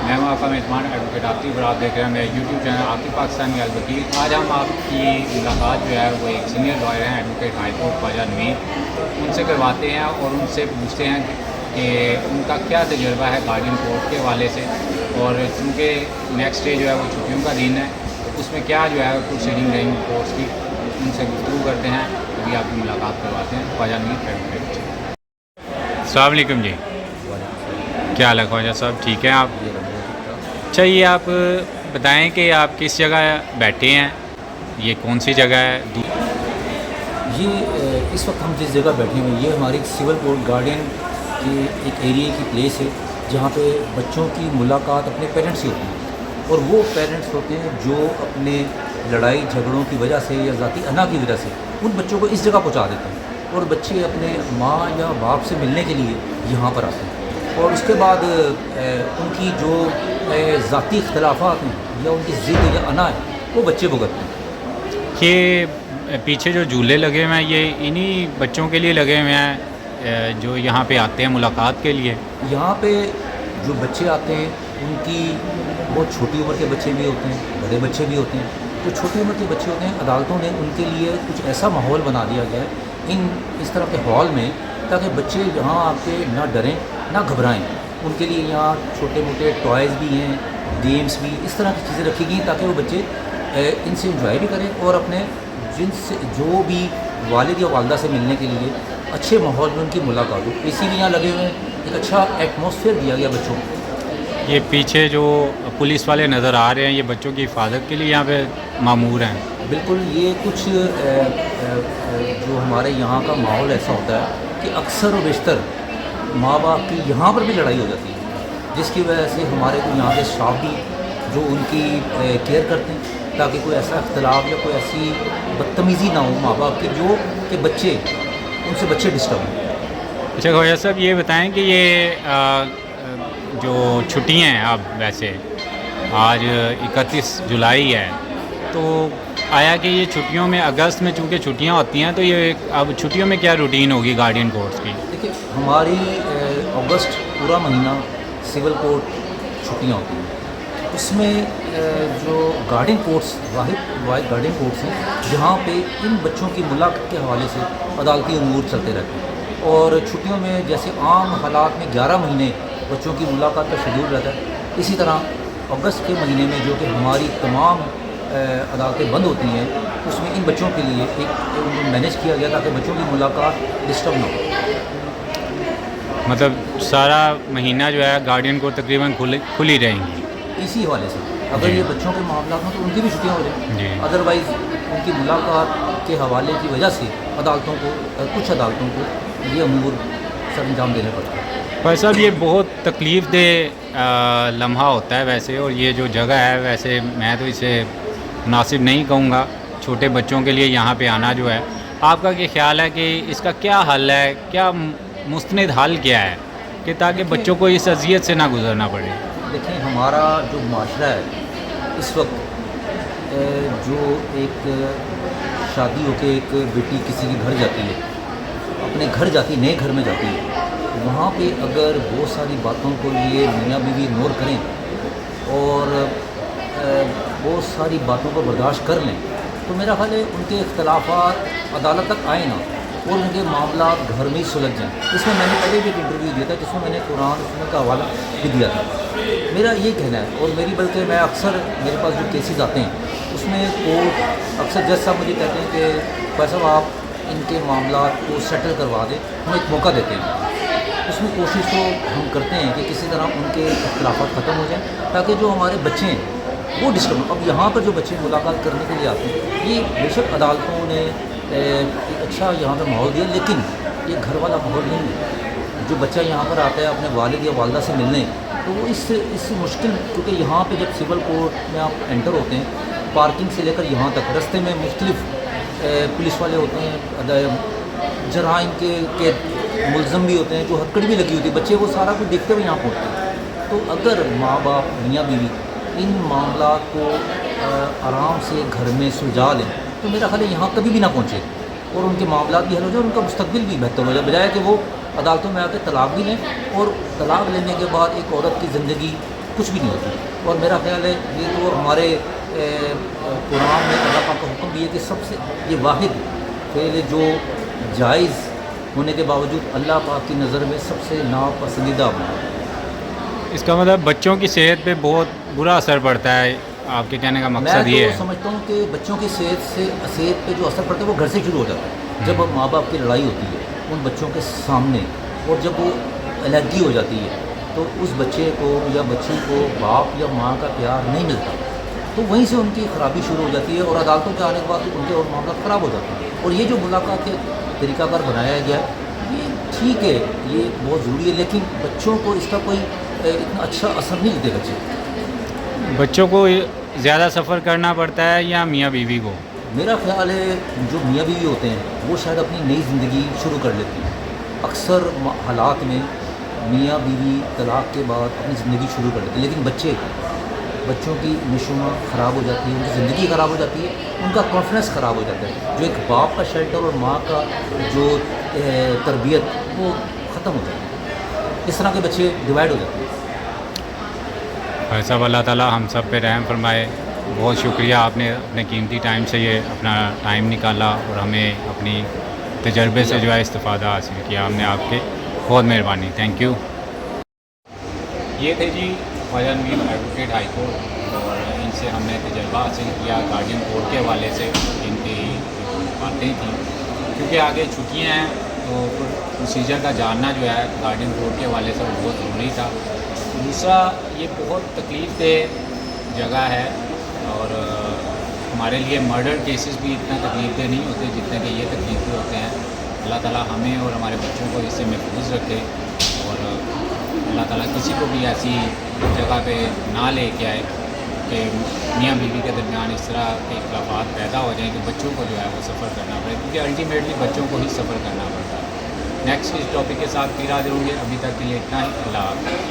میں ہوں آپ کا میزبان ایڈوکیٹ عاطف اور آپ دیکھ رہے ہیں میرا یوٹیوب چینل عاطف پاکستانی الوکیل۔ آج ہم آپ کی ملاقات جو ہے وہ ایک سینئر لائر ہیں ایڈوکیٹ ہائی کورٹ خواجہ نوید، ان سے کرواتے ہیں اور ان سے پوچھتے ہیں کہ ان کا کیا تجربہ ہے گارڈین کورٹ کے حوالے سے، اور چونکہ نیکسٹ ڈے جو ہے وہ چھٹیوں کا دن ہے تو اس میں کیا جو ہے پروسیڈنگ رہی کورٹس کی، ان سے گفتگو کرتے ہیں۔ ابھی آپ کی ملاقات کرواتے ہیں خواجہ نوید ایڈوکیٹ۔ السلام علیکم جی، کیا حال ہے خواجہ صاحب، ٹھیک ہیں آپ؟ اچھا، یہ آپ بتائیں کہ آپ کس جگہ بیٹھے ہیں، یہ کون سی جگہ ہے؟ یہ اس وقت ہم جس جگہ بیٹھے ہوئے ہیں یہ ہماری سول کورٹ گارڈین کے ایک ایریے کی پلیس ہے جہاں پہ بچوں کی ملاقات اپنے پیرنٹس سے ہوتی ہے، اور وہ پیرنٹس ہوتے ہیں جو اپنے لڑائی جھگڑوں کی وجہ سے یا ذاتی انا کی وجہ سے ان بچوں کو اس جگہ پہنچا دیتے ہیں، اور بچے اپنے ماں یا باپ سے ملنے کے لیے یہاں پر آتے ہیں، اور اس کے بعد ان کی جو ذاتی اختلافات ہیں یا ان کی ضد یا انا ہے وہ بچے بھگتتے ہیں۔ کہ پیچھے جو جھولے لگے ہوئے ہیں یہ انہی بچوں کے لیے لگے ہوئے ہیں جو یہاں پہ آتے ہیں ملاقات کے لیے؟ یہاں پہ جو بچے آتے ہیں ان کی بہت چھوٹی عمر کے بچے بھی ہوتے ہیں، بڑے بچے بھی ہوتے ہیں۔ جو چھوٹی عمر کے بچے ہوتے ہیں عدالتوں نے ان کے لیے کچھ ایسا ماحول بنا دیا گیا ہے اس طرح کے ہال میں، تاکہ بچے یہاں آ کے نہ ڈریں نہ گھبرائیں۔ ان کے لیے یہاں چھوٹے موٹے ٹوائز بھی ہیں، گیمز بھی، اس طرح کی چیزیں رکھی گئی ہیں تاکہ وہ بچے ان سے انجوائے بھی کریں اور اپنے جن سے جو بھی والد یا والدہ سے ملنے کے لیے اچھے ماحول میں ان کی ملاقات ہو۔ اسی لیے یہاں لگے ہوئے ہیں، ایک اچھا ایٹماسفیئر دیا گیا بچوں کو۔ یہ پیچھے جو پولیس والے نظر آ رہے ہیں یہ بچوں کی حفاظت کے لیے یہاں پہ مامور ہیں؟ بالکل، یہ کچھ جو ہمارے یہاں کا ماحول ایسا ہوتا ہے کہ اکثر و بیشتر ماں باپ کی یہاں پر بھی لڑائی ہو جاتی ہے، جس کی وجہ سے ہمارے کو یہاں کے اسٹاف بھی جو ان کی کیئر کرتے ہیں تاکہ کوئی ایسا اختلاف یا کوئی ایسی بدتمیزی نہ ہو ماں باپ کی جو کہ بچے ان سے بچے ڈسٹرب ہوں۔ اچھا خواجہ صاحب، یہ بتائیں کہ یہ جو چھٹیاں ہیں اب ویسے آج 31 جولائی ہے، تو آیا کہ یہ چھٹیوں میں اگست میں چونکہ چھٹیاں ہوتی ہیں تو یہ اب چھٹیوں میں کیا روٹین ہوگی گارڈین کورٹس کی؟ دیکھیے، ہماری اگست پورا مہینہ سول کورٹ چھٹیاں ہوتی ہیں، اس میں جو گارڈین کورٹس واحد گارڈین کورٹس ہیں جہاں پہ ان بچوں کی ملاقات کے حوالے سے عدالتی امور چلتے رہتے ہیں، اور چھٹیوں میں جیسے عام حالات میں 11 مہینے بچوں کی ملاقات کا شیڈول رہتا ہے، اسی طرح اگست کے مہینے میں جو کہ ہماری تمام عدالتیں بند ہوتی ہیں اس میں ان بچوں کے لیے ایک مینیج کیا گیا تاکہ بچوں کی ملاقات ڈسٹرب نہ ہو۔ مطلب سارا مہینہ جو ہے گارڈین کو تقریباً کھلی رہیں گی اسی حوالے سے اگر جی یہ بچوں کے معاملات ہوں تو ان کی بھی چھٹیاں ہو جائیں، جی۔ ادروائز ان کی ملاقات کے حوالے کی وجہ سے عدالتوں کو کچھ عدالتوں کو یہ امور سر انجام دینے پڑتے ہیں۔ بھائی صاحب، یہ بہت تکلیف دہ لمحہ ہوتا ہے ویسے، اور یہ جو جگہ ہے ویسے میں تو اسے مناسب نہیں کہوں گا چھوٹے بچوں کے لیے یہاں پہ آنا جو ہے۔ آپ کا کیا خیال ہے کہ اس کا کیا حل ہے، کیا مستند حل کیا ہے کہ تاکہ بچوں کو اس اذیت سے نہ گزرنا پڑے؟ دیکھیں، ہمارا جو معاشرہ ہے اس وقت جو ایک شادی ہو کے ایک بیٹی کسی کے گھر جاتی ہے، اپنے گھر جاتی نئے گھر میں جاتی ہے، وہاں پہ اگر بہت ساری باتوں کو یہ میاں بیوی اگنور کریں اور بہت ساری باتوں کو برداشت کر لیں تو میرا خیال ہے ان کے اختلافات عدالت تک آئیں نہ اور ان کے معاملات گھر میں ہی سلجھ جائیں۔ اس میں نے پہلے بھی ایک انٹرویو دیا تھا جس میں نے قرآن سنت کا حوالہ بھی دیا تھا۔ میرا یہ کہنا ہے، اور بلکہ میں اکثر میرے پاس جو کیسز آتے ہیں اس میں کورٹ اکثر جج صاحب مجھے کہتے ہیں کہ بھائی صاحب آپ ان کے معاملات کو سیٹل کروا دیں، ہم ایک موقع دیتے ہیں۔ اس میں کوشش تو ہم کرتے ہیں کہ کسی طرح ان کے اختلافات ختم ہو جائیں تاکہ جو ہمارے بچے ہیں وہ ڈسٹرب۔ اب یہاں پر جو بچے ملاقات کرنے کے لیے آتے ہیں یہ بے شک عدالتوں نے ایک اچھا یہاں پہ ماحول دیا، لیکن یہ گھر والا ماحول نہیں ہے۔ جو بچہ یہاں پر آتا ہے اپنے والد یا والدہ سے ملنے تو وہ اس سے مشکل، کیونکہ یہاں پہ جب سول کورٹ میں آپ انٹر ہوتے ہیں پارکنگ سے لے کر یہاں تک رستے میں مختلف پولیس والے ہوتے ہیں، جرائم کے ملزم بھی ہوتے ہیں، جو ہتکڑی بھی لگی ہوتی ہے، بچے وہ سارا کچھ دیکھتے ہوئے یہاں پہنچتے ہیں۔ تو اگر ماں باپ میاں بیوی ان معاملات کو آرام سے گھر میں سلجھا لیں تو میرا خیال ہے یہاں کبھی بھی نہ پہنچے اور ان کے معاملات بھی حل ہو جائے اور ان کا مستقبل بھی بہتر ہو جائے، بجائے کہ وہ عدالتوں میں آ کے طلاق بھی لیں، اور طلاق لینے کے بعد ایک عورت کی زندگی کچھ بھی نہیں ہوتی۔ اور میرا خیال ہے یہ تو ہمارے قرآن میں اللہ پاک کا حکم بھی ہے کہ سب سے یہ واحد فعل جو جائز ہونے کے باوجود اللہ پاک کی نظر میں سب سے ناپسندیدہ عمل ہے۔ اس کا مطلب بچوں کی صحت پہ بہت برا اثر پڑتا ہے، آپ کے کہنے کا مقصد یہ میں ہے؟ تو سمجھتا ہوں کہ بچوں کی صحت پہ جو اثر پڑتا ہے وہ گھر سے شروع ہو جاتا ہے۔ جب ماں باپ کی لڑائی ہوتی ہے ان بچوں کے سامنے، اور جب وہ علیحدگی ہو جاتی ہے تو اس بچے کو یا بچی کو باپ یا ماں کا پیار نہیں ملتا، تو وہیں سے ان کی خرابی شروع ہو جاتی ہے، اور عدالتوں کے آنے کے بعد ان کے اور معاملات خراب ہو جاتے ہیں۔ اور یہ جو ملاقات کے طریقہ کار بنایا گیا ہے یہ ٹھیک ہے، یہ بہت ضروری ہے، لیکن بچوں کو اس کا کوئی اتنا اچھا اثر نہیں دیتے بچے۔ بچوں کو زیادہ سفر کرنا پڑتا ہے یا میاں بیوی کو؟ میرا خیال ہے جو میاں بیوی ہوتے ہیں وہ شاید اپنی نئی زندگی شروع کر لیتے ہیں۔ اکثر حالات میں میاں بیوی طلاق کے بعد اپنی زندگی شروع کر لیتے ہیں، لیکن بچوں کی نشوما خراب ہو جاتی ہے، ان کی زندگی خراب ہو جاتی ہے، ان کا کانفیڈنس خراب ہو جاتا ہے، جو ایک باپ کا شیلٹر اور ماں کا جو تربیت وہ ختم ہو جاتی ہے۔ اس طرح کے بچے ڈیوائڈ ہو جاتے ہیں۔ بھائی صاحب اللہ تعالیٰ ہم سب پہ رحم فرمائے۔ بہت شکریہ، آپ نے اپنے قیمتی ٹائم سے یہ اپنا ٹائم نکالا اور ہمیں اپنی تجربے سے جو ہے استفادہ حاصل کیا۔ ہم نے آپ کے بہت مہربانی، تھینک یو۔ یہ تھے جی خواجہ نوید ایڈوکیٹ ہائی کورٹ، اور ان سے ہم نے تجربہ حاصل کیا گارڈین کورٹ کے حوالے سے۔ ان کی باتیں تھیں کیونکہ آگے چھٹیاں ہیں تو پروسیجر کا جاننا جو ہے گارڈین کورٹ کے حوالے سے وہ بہت ضروری تھا۔ دوسرا یہ بہت تکلیف دہ جگہ ہے، اور ہمارے لیے مرڈر کیسز بھی اتنا تکلیف دہ نہیں ہوتے جتنے کہ یہ تکلیف دہ ہوتے ہیں۔ اللہ تعالیٰ ہمیں اور ہمارے بچوں کو اس سے محفوظ رکھے، اور اللہ تعالیٰ کسی کو بھی ایسی جگہ پہ نہ لے کے آئے کہ میاں بیوی کے درمیان اس طرح کے اختلافات پیدا ہو جائیں کہ بچوں کو جو ہے وہ سفر کرنا پڑے، کیونکہ الٹیمیٹلی بچوں کو ہی سفر کرنا پڑتا ہے۔ نیکسٹ اس ٹاپک کے ساتھ پھر حاضر ہوں گے، ابھی تک کے لیے اتنا ہی، اللہ حافظ۔